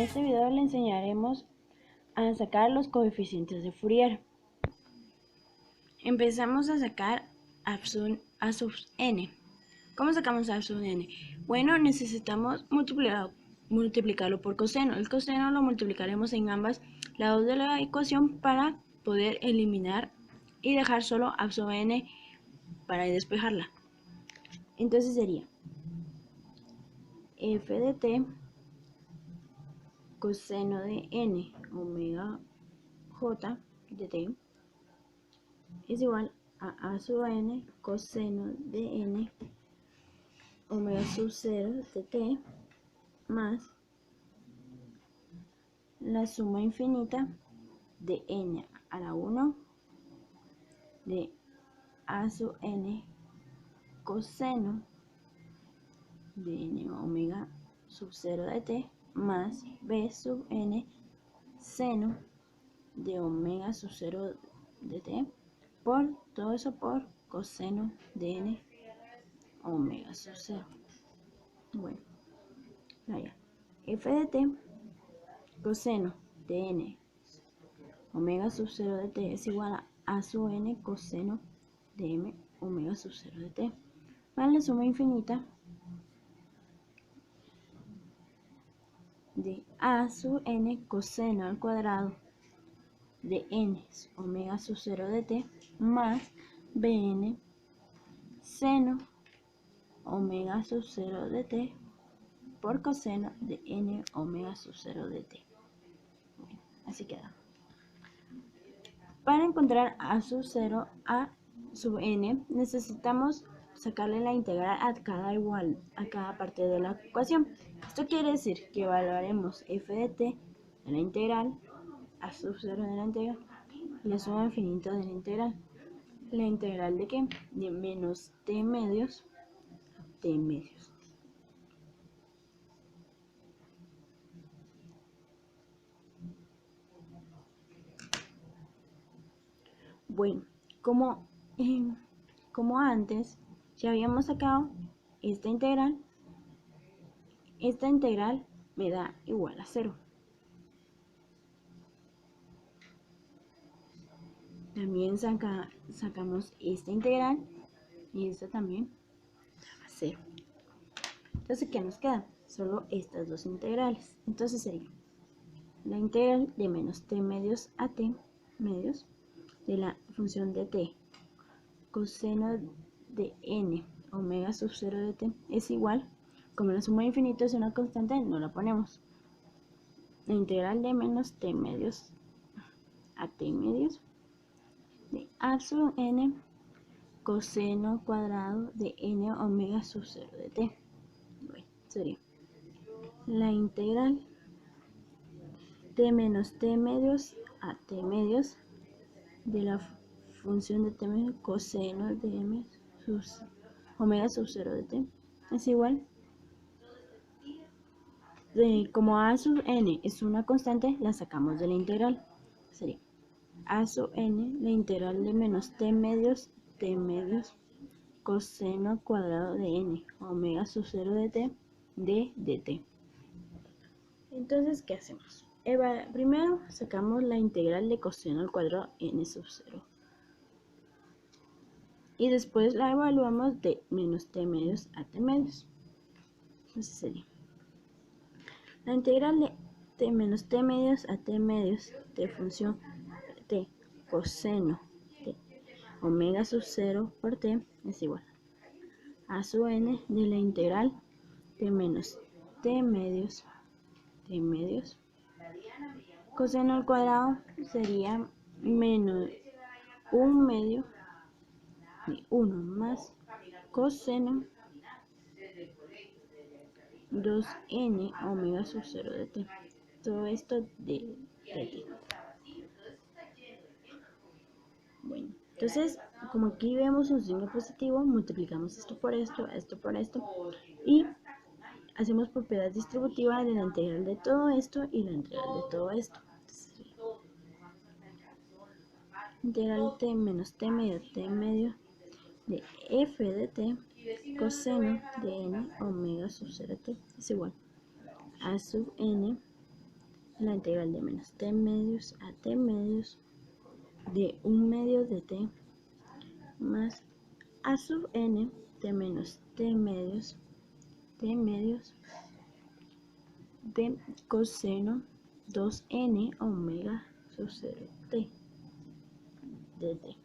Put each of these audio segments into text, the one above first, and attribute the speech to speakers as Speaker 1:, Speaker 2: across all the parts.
Speaker 1: este video le enseñaremos a sacar los coeficientes de Fourier. Empezamos a sacar a sub n. ¿Cómo sacamos a sub n? Bueno, necesitamos multiplicarlo por coseno. El coseno lo multiplicaremos en ambos lados de la ecuación para poder eliminar y dejar solo a sub n para despejarla. Entonces sería f de t coseno de n omega j de t es igual a sub n coseno de n omega sub 0 de t más la suma infinita de n a la 1 de a sub n coseno de n omega sub 0 de t más b sub n seno de omega sub 0 de t por todo eso por coseno de n omega sub 0. Bueno, vaya, f de t coseno de n omega sub 0 de t es igual a sub n coseno de m omega sub 0 de t más la suma infinita de a sub n coseno al cuadrado de n omega sub 0 de t más bn seno omega sub 0 de t por coseno de n omega sub 0 de t. Bueno, así queda. Para encontrar a sub 0 a sub n necesitamos sacarle la integral a cada parte de la ecuación. Esto quiere decir que evaluaremos f de t de la integral a sub 0 de la integral y la suma infinita de la integral. ¿La integral de qué? De menos t medios a t medios. Bueno, como antes ya habíamos sacado esta integral me da igual a 0. También sacamos esta integral y esta también da 0. Entonces, ¿qué nos queda? Solo estas dos integrales. Entonces sería la integral de menos t medios a t medios de la función de t coseno de n omega sub 0 de t es igual, como la suma infinita es una constante, no la ponemos. La integral de menos t medios a t medios de a sub n coseno cuadrado de n omega sub 0 de t. Bueno, sería la integral de menos t medios a t medios de la función de t medios coseno de m sub omega sub 0 de t es igual, como a sub n es una constante, la sacamos de la integral. Sería a sub n, la integral de menos t medios coseno cuadrado de n omega sub 0 de t de dt. Entonces, ¿qué hacemos? Primero sacamos la integral de coseno al cuadrado n sub 0 y después la evaluamos de menos t medios a t medios. Entonces sería la integral de menos t medios a t medios de función t coseno de omega sub 0 por t es igual a sub n de la integral de menos t medios coseno al cuadrado sería menos 1 medio de 1 más coseno 2n omega sub 0 de t. Todo esto de t. Bueno, entonces, como aquí vemos un signo positivo, multiplicamos esto por esto y hacemos propiedad distributiva de la integral de todo esto y la integral de todo esto. Entonces, integral t menos t medio de f de t coseno de n omega sub 0 t es igual a sub n la integral de menos t medios a t medios de 1/2 de t más a sub n t menos t medios de coseno 2n omega sub 0t de t.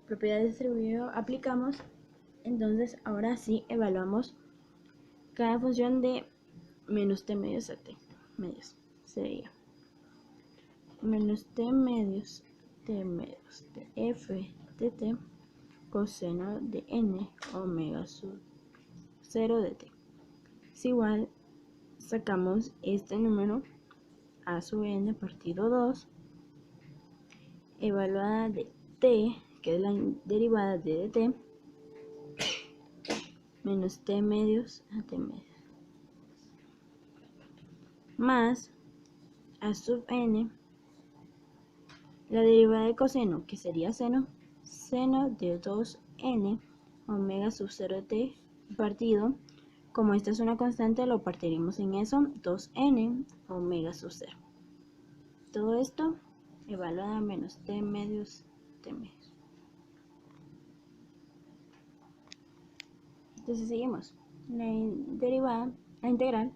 Speaker 1: Propiedad de distribuido aplicamos, entonces ahora sí evaluamos cada función de menos t medios a t medios. Sería menos t medios de f de t coseno de n omega sub 0 de t. Es igual, sacamos este número a sub n partido 2, evaluada de t, que es la derivada de dt, menos t medios a t medios, más a sub n, la derivada de coseno, que sería seno de 2n omega sub 0 t partido, como esta es una constante, lo partiremos en eso, 2n omega sub 0. Todo esto evaluada menos t medios, t medios. Entonces seguimos. La integral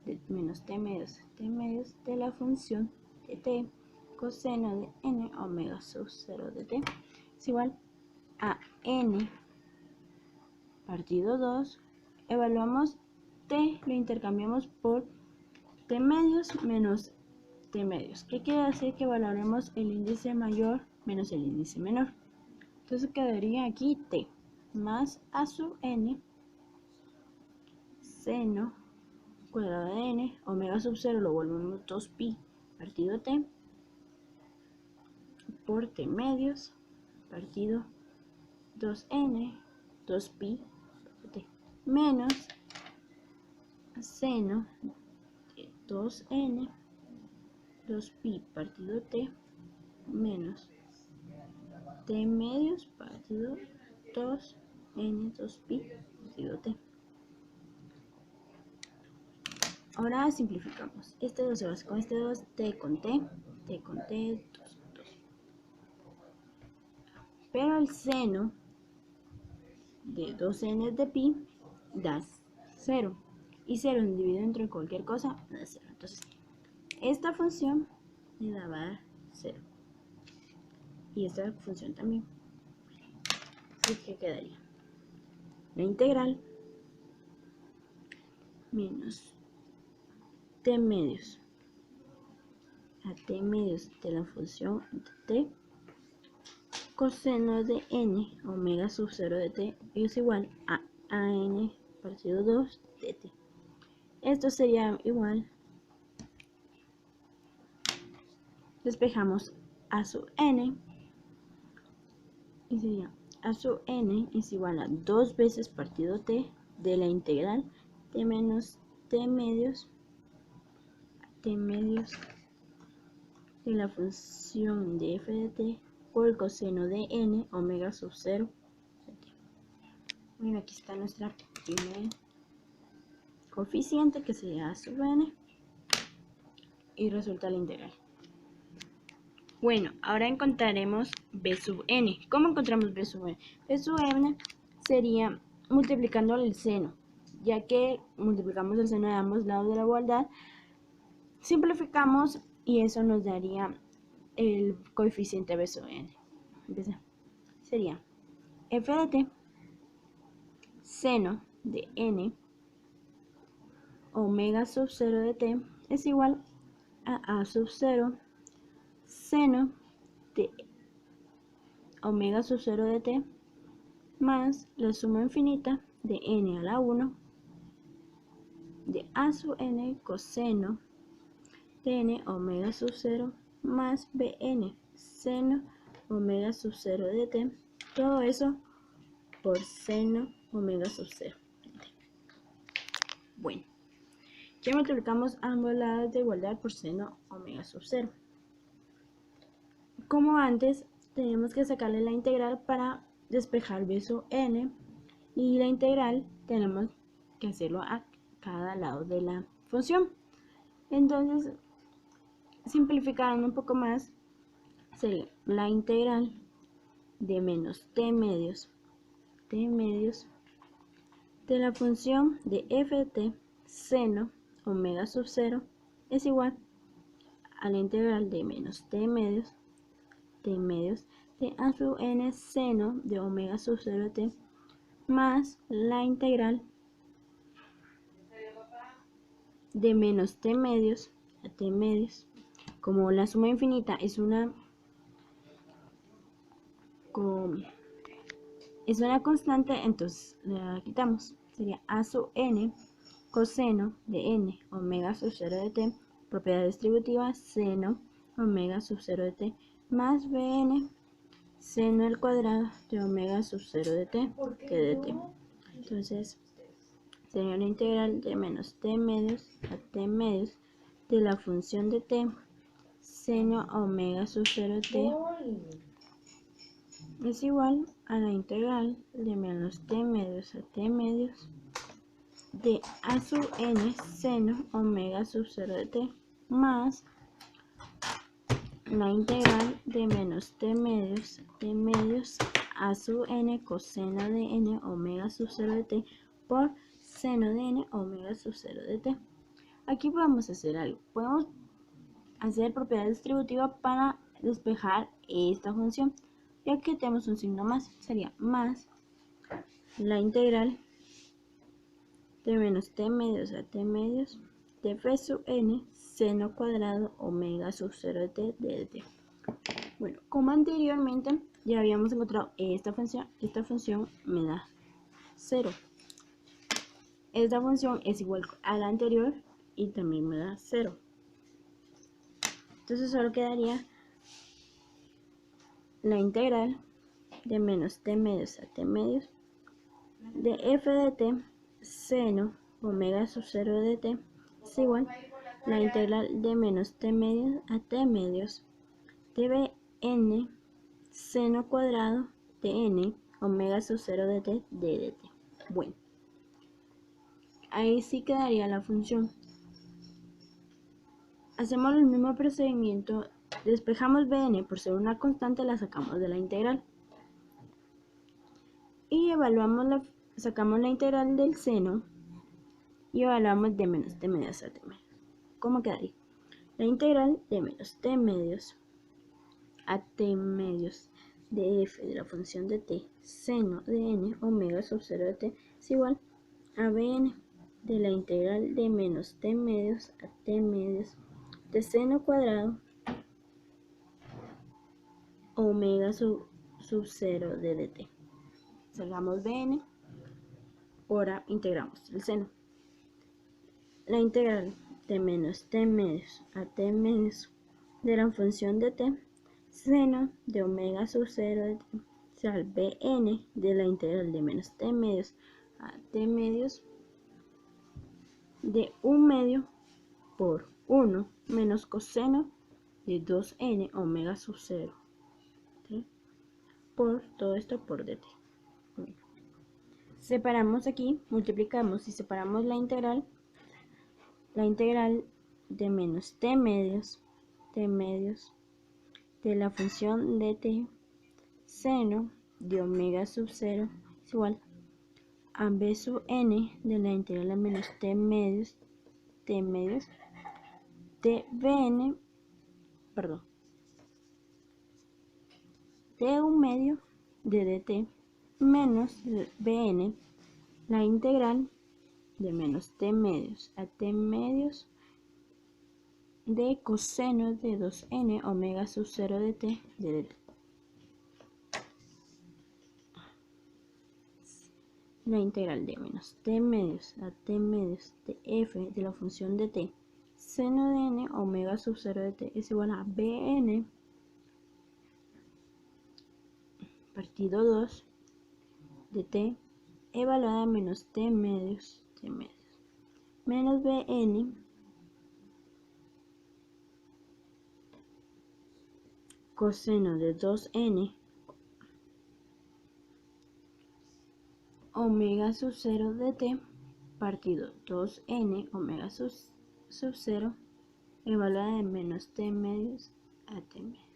Speaker 1: de menos t medios de la función de t coseno de n omega sub 0 de t es igual a n partido 2. Evaluamos t, lo intercambiamos por t medios menos t medios. ¿Qué quiere decir? Que evaluaremos el índice mayor menos el índice menor. Entonces quedaría aquí t más a sub n seno cuadrado de n omega sub 0 lo volvemos 2pi partido t por t medios partido 2n 2pi t menos seno de 2n 2pi partido t menos t medios partido 2n 2pi partido t. Ahora simplificamos. Este 2 se va con este 2, t con t, 2, 2. Pero el seno de 2n de pi da 0. Y 0 dividido entre cualquier cosa da 0. Entonces, esta función me va a dar 0. Y esta función también. Así que quedaría la integral menos t medios a t medios de la función de t coseno de n omega sub 0 de t es igual a n partido 2 de t. Esto sería igual, despejamos a sub n y sería a sub n es igual a 2 veces partido t de la integral t menos t medios de la función de f de t por el coseno de n omega sub 0 de t. Bueno, aquí está nuestra primer coeficiente, que sería a sub n, y resulta la integral. Bueno, ahora encontraremos b sub n. ¿Cómo encontramos b sub n? B sub n sería multiplicando el seno, ya que multiplicamos el seno de ambos lados de la igualdad, simplificamos y eso nos daría el coeficiente b sub n. Sería f de t seno de n omega sub 0 de t es igual a sub 0 seno de omega sub 0 de t más la suma infinita de n a la 1 de a sub n coseno de n omega sub 0 más bn seno omega sub 0 de t, todo eso por seno omega sub 0 de t. Bueno, ya multiplicamos ambos lados de igualdad por seno omega sub 0. Como antes, tenemos que sacarle la integral para despejar b sub n, y la integral tenemos que hacerlo a cada lado de la función. Entonces simplificando un poco más, sería la integral de menos t medios de la función de f de t seno omega sub 0 es igual a la integral de menos t medios de a sub n seno de omega sub 0 de t más la integral de menos t medios a t medios. Como la suma infinita es una constante, entonces la quitamos. Sería a sub n coseno de n omega sub 0 de t, propiedad distributiva seno omega sub 0 de t, más bn seno al cuadrado de omega sub 0 de t, t de t. Entonces sería la integral de menos t medios a t medios de la función de t seno omega sub 0 de t es igual a la integral de menos t medios a t medios de a sub n seno omega sub 0 de t más la integral de menos t medios a sub n coseno de n omega sub 0 de t por seno de n omega sub 0 de t. Aquí podemos hacer algo. Podemos hacer propiedad distributiva para despejar esta función. Ya que tenemos un signo más, sería más la integral de menos t medios a t medios de f sub n seno cuadrado omega sub 0 de t de t. Bueno, como anteriormente ya habíamos encontrado esta función me da 0. Esta función es igual a la anterior y también me da 0. Entonces solo quedaría la integral de menos t medios a t medios de f de t seno omega sub 0 de t es igual a la integral de menos t medios a t medios de bn seno cuadrado de n omega sub 0 de t de dt. Bueno, ahí sí quedaría la función. Hacemos el mismo procedimiento, despejamos bn por ser una constante, la sacamos de la integral y sacamos la integral del seno y evaluamos de menos t medios a t medios. ¿Cómo quedaría? La integral de menos t medios a t medios de f de la función de t seno de n omega sub 0 de t es igual a bn de la integral de menos t medios a t medios de seno cuadrado omega sub 0 de dt. Sacamos bn, ahora integramos el seno. La integral de menos t medios a t medios de la función de t seno de omega sub 0 de t, o sea, bn de la integral de menos t medios a t medios de 1 medio por 1 menos coseno de 2n omega sub 0, ¿sí? Por todo esto por dt. Separamos aquí, multiplicamos y separamos la integral de menos t medios de la función de t seno de omega sub 0 es igual a b sub n de la integral de menos t medios de bn, perdón, de 1 medio de dt menos bn, la integral de menos t medios a t medios de coseno de 2n omega sub 0 de t de dt. La integral de menos t medios a t medios de f de la función de t seno de n omega sub 0 de t es igual a bn partido 2 de t evaluada a menos t medios menos bn coseno de 2n omega sub 0 de t partido 2n omega sub 0 evaluada de menos t medios a t medios.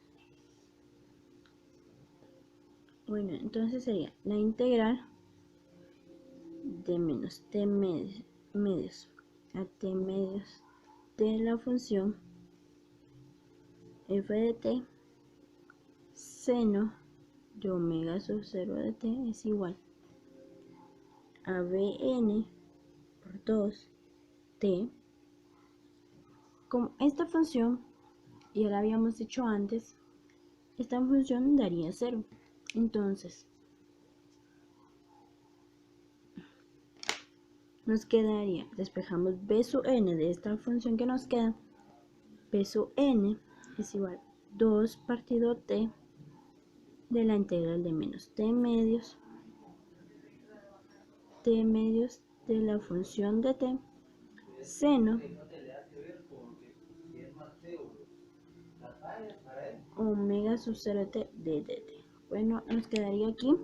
Speaker 1: Bueno, entonces sería la integral de menos t medios a t medios de la función f de t seno de omega sub 0 de t es igual a bn por 2t. Como esta función ya la habíamos dicho antes, esta función daría 0. Entonces nos quedaría, despejamos b sub n de esta función que nos queda, b sub n es igual a 2 partido t de la integral de menos t medios de la función de t seno omega sub 0 t de dt. Bueno, nos quedaría aquí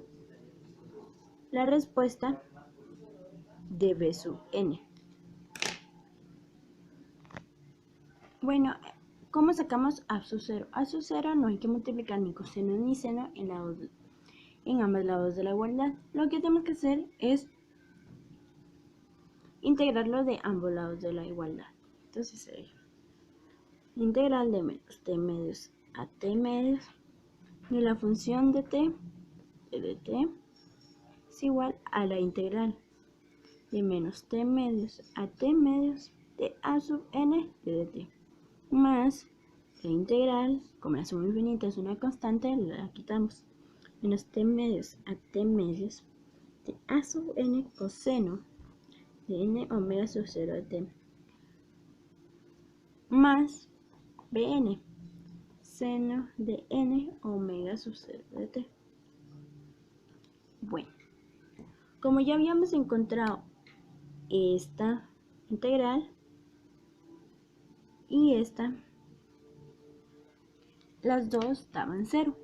Speaker 1: la respuesta de b sub n. Bueno, ¿cómo sacamos a sub 0? A sub 0 no hay que multiplicar ni coseno ni seno en ambos lados de la igualdad. Lo que tenemos que hacer es integrarlo de ambos lados de la igualdad. Entonces sería integral de menos t medios a t medios de la función de t de dt es igual a la integral de menos t medios a t medios de a sub n de dt más la integral, como la suma infinita es una constante, la quitamos, menos t medios a t medios de a sub n coseno de n omega sub 0 de t más bn seno de n omega sub 0 de t. Bueno, como ya habíamos encontrado esta integral y esta, las dos daban 0.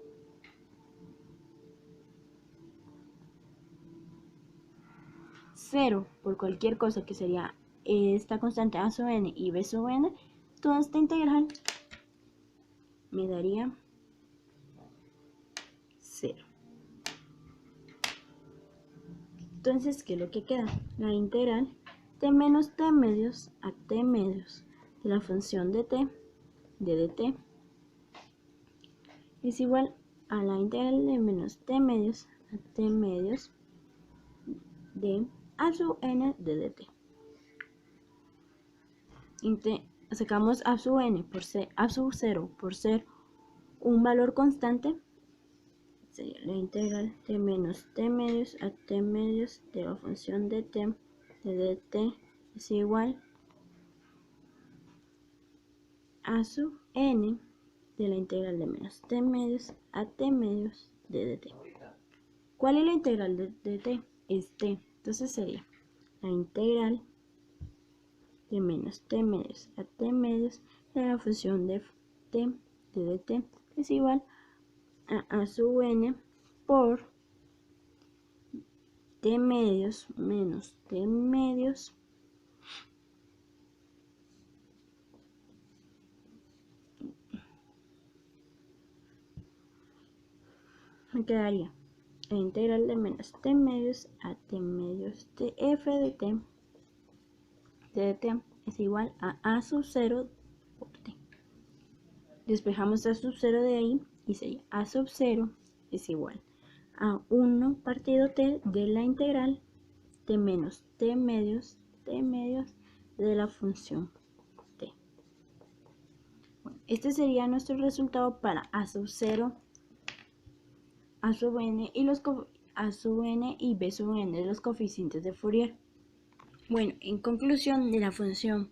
Speaker 1: Cero por cualquier cosa que sería esta constante a sub n y b sub n, toda esta integral me daría 0. Entonces, ¿qué es lo que queda? La integral de menos t medios a t medios de la función de t de dt es igual a la integral de menos t medios a t medios de a sub n de dt. Sacamos a sub n por ser a sub 0 por ser un valor constante, sería la integral de menos t medios a t medios de la función de t de dt es igual a sub n de la integral de menos t medios a t medios de dt. ¿Cuál es la integral de dt? Es t. Entonces sería la integral de menos t medios a t medios de la función de t de dt es igual a sub n por t medios menos t medios me quedaría la integral de menos t medios a t medios de f de t de dt es igual a sub 0 por t. Despejamos a sub 0 de ahí y sería a sub 0 es igual a 1 partido t de la integral de menos t medios de la función t. Bueno, este sería nuestro resultado para a sub 0, a sub n y a sub n y b sub n de los coeficientes de Fourier. Bueno, en conclusión, de la función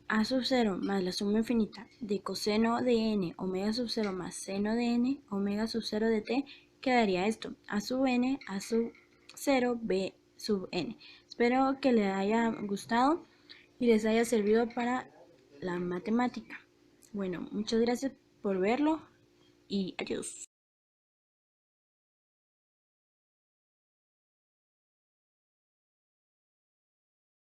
Speaker 1: a sub 0 más la suma infinita de coseno de n omega sub 0 más seno de n omega sub 0 de t, quedaría esto, a sub n, a sub 0, b sub n. Espero que les haya gustado y les haya servido para la matemática. Bueno, muchas gracias por verlo y adiós.